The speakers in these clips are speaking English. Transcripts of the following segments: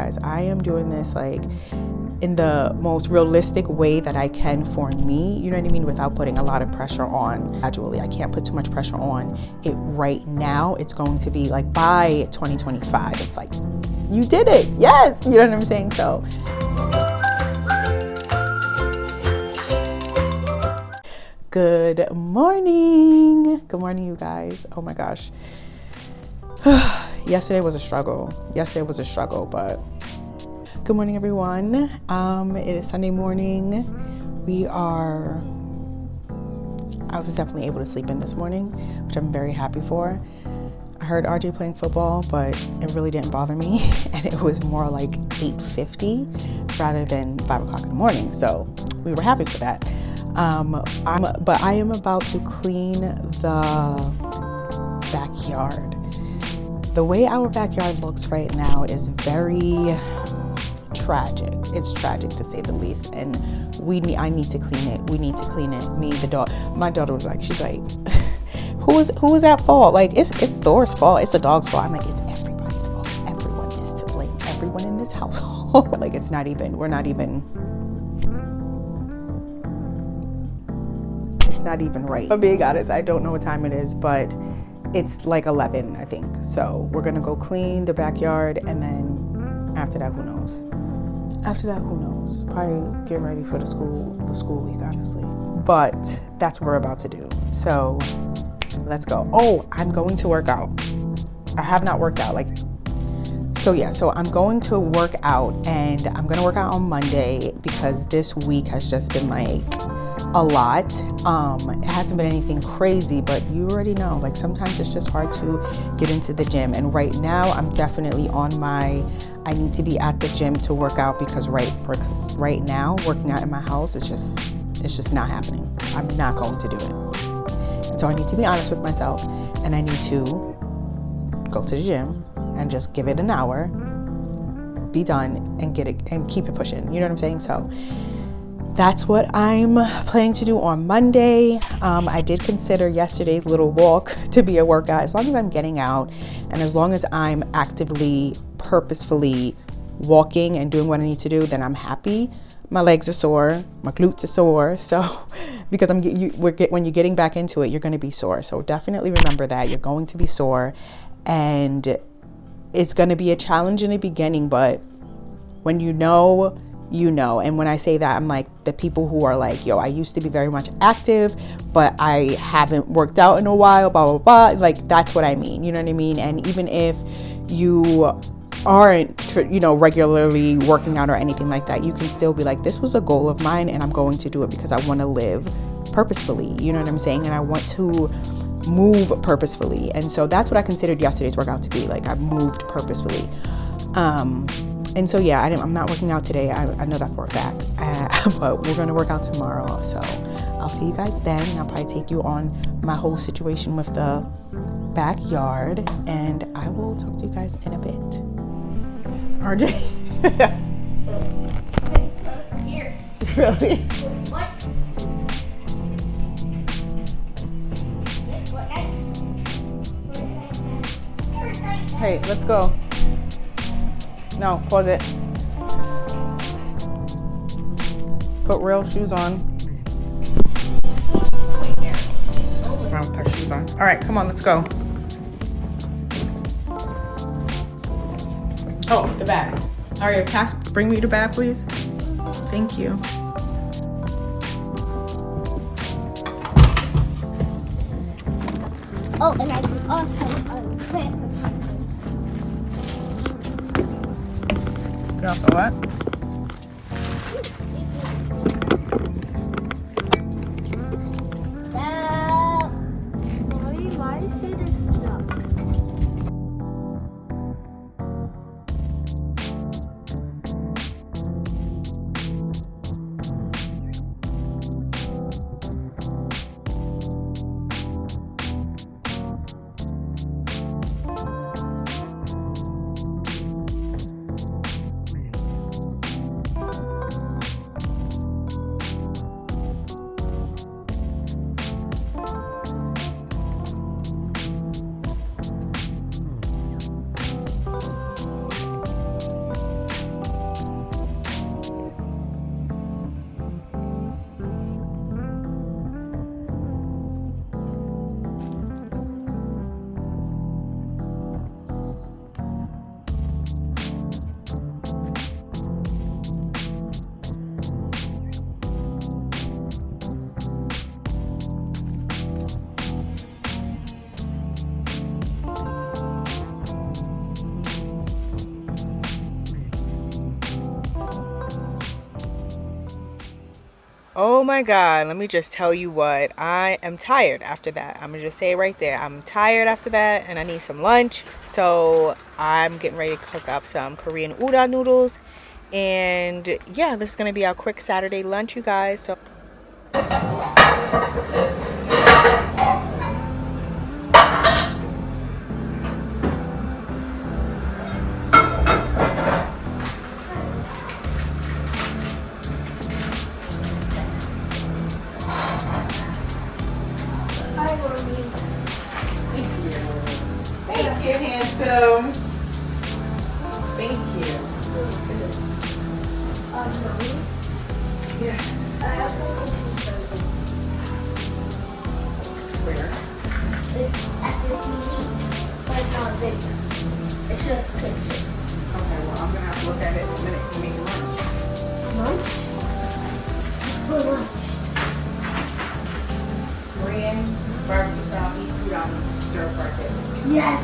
guys. I am doing this like in the most realistic way that I can for me, you know what I mean, without putting a lot of pressure on. Gradually, I can't put too much pressure on it right now. It's going to be like by 2025, it's like, you did it, yes, you know what I'm saying? So good morning, you guys. Oh my gosh. Yesterday was a struggle, but good morning, everyone. It is Sunday morning. I was definitely able to sleep in this morning, which I'm very happy for. I heard RJ playing football, but it really didn't bother me. And it was more like 8:50 rather than 5 o'clock in the morning. So we were happy for that. But I am about to clean the backyard. The way our backyard looks right now is very tragic. It's tragic to say the least. And I need to clean it. We need to clean it. Me, the dog. My daughter was like, she's like, who is at fault? Like, it's Thor's fault. It's the dog's fault. I'm like, it's everybody's fault. Everyone is to blame. Everyone in this household. Like, we're not even right. I'm being honest, I don't know what time it is, but it's like 11, I think. So we're gonna go clean the backyard, and then after that, who knows? Probably get ready for the school week, honestly. But that's what we're about to do. So let's go. Oh, I'm going to work out. I have not worked out. So I'm going to work out, and I'm gonna work out on Monday because this week has just been like a lot. It hasn't been anything crazy, but you already know, like, sometimes it's just hard to get into the gym. And right now I'm definitely I need to be at the gym to work out because right now working out in my house it's just not happening. I'm not going to do it. And so I need to be honest with myself, and I need to go to the gym and just give it an hour, be done, and get it and keep it pushing. You know what I'm saying? So that's what I'm planning to do on Monday. I did consider yesterday's little walk to be a workout. As long as I'm getting out and as long as I'm actively, purposefully walking and doing what I need to do, then I'm happy. My legs are sore, my glutes are sore. So because when you're getting back into it, you're going to be sore. So definitely remember that you're going to be sore, and it's going to be a challenge in the beginning, but when you know. And when I say that, I'm like the people who are like, yo, I used to be very much active, but I haven't worked out in a while, blah, blah, blah. Like, that's what I mean. You know what I mean? And even if you aren't, regularly working out or anything like that, you can still be like, this was a goal of mine and I'm going to do it because I want to live purposefully. You know what I'm saying? And I want to move purposefully. And so that's what I considered yesterday's workout to be. Like, I moved purposefully. And so, yeah, I'm not working out today. I know that for a fact, but we're going to work out tomorrow. So I'll see you guys then. And I'll probably take you on my whole situation with the backyard, and I will talk to you guys in a bit. RJ. Here. Really? What? Hey, let's go. No, pause it. Put real shoes on. I'll put our shoes on. All right, come on, let's go. Oh, the bag. All right, bring me the bag, please. Thank you. Oh, and I can also plant. You also what? Mommy, why do you say this stuff? Oh my God, let me just tell you what. I am tired after that. I'm gonna just say it right there. I'm tired after that and I need some lunch. So I'm getting ready to cook up some Korean udon noodles. And yeah, this is gonna be our quick Saturday lunch, you guys. So Hi, Mommy. thank you, handsome. Thank you. Mommy. Yes. I have a cooking something. Where? It's at the TV, but it's not video. It's just pictures. Okay, well, I'm gonna have to look at it in a minute to make lunch. Lunch? For lunch. Korean barbecue style beef udon stir fry chicken. Yes.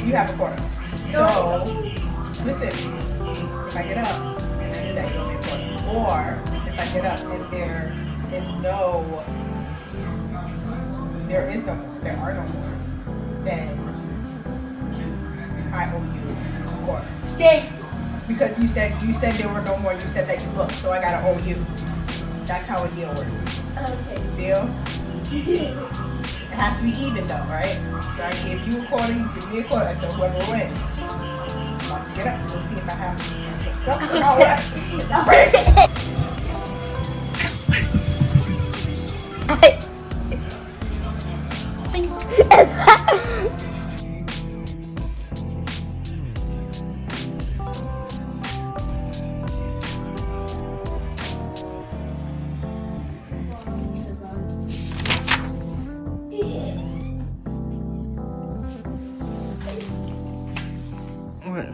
You have a quarter. So, listen, if I get up and I do that, you owe me a quarter. Or, if I get up and there are no more, then I owe you a quarter. Thank Because you said there were no more, you said that you looked, so I gotta owe you. That's how a deal works. Okay. Deal? It has to be even though, right? So I give you a quarter, you give me a quarter, so whoever wins. I'm about to get up to go see if I have something all that.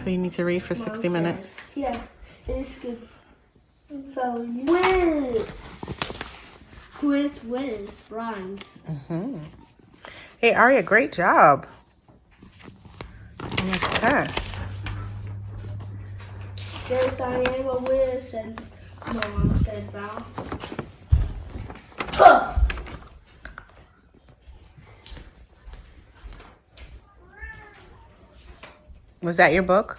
So you need to read for 60 minutes? Yes, it's good. So, quiz, rhymes. Hey, Aria, great job on this test. Yes, I am a whiz, and Mom said Val. Was that your book?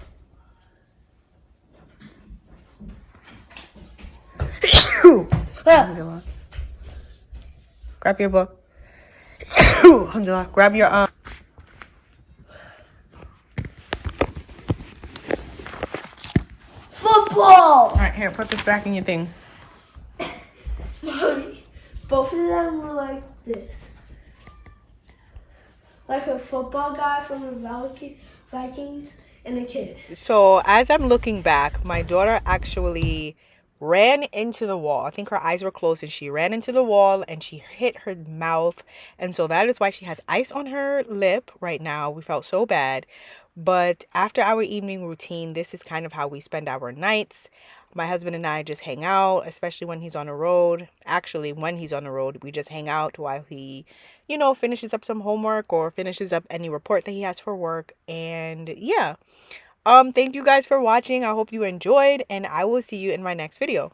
Alhamdulillah. Grab your book. Alhamdulillah. Grab your Football! All right, here, put this back in your thing. Mommy, both of them were like this. Like a football guy from the Vikings and a kid. So as I'm looking back, my daughter actually ran into the wall. I think her eyes were closed and she ran into the wall and she hit her mouth. And so that is why she has ice on her lip right now. We felt so bad. But after our evening routine, this is kind of how we spend our nights. My husband and I just hang out, especially when he's on the road. Actually, when he's on the road, we just hang out while he, finishes up some homework or finishes up any report that he has for work. And yeah. Thank you guys for watching. I hope you enjoyed, and I will see you in my next video.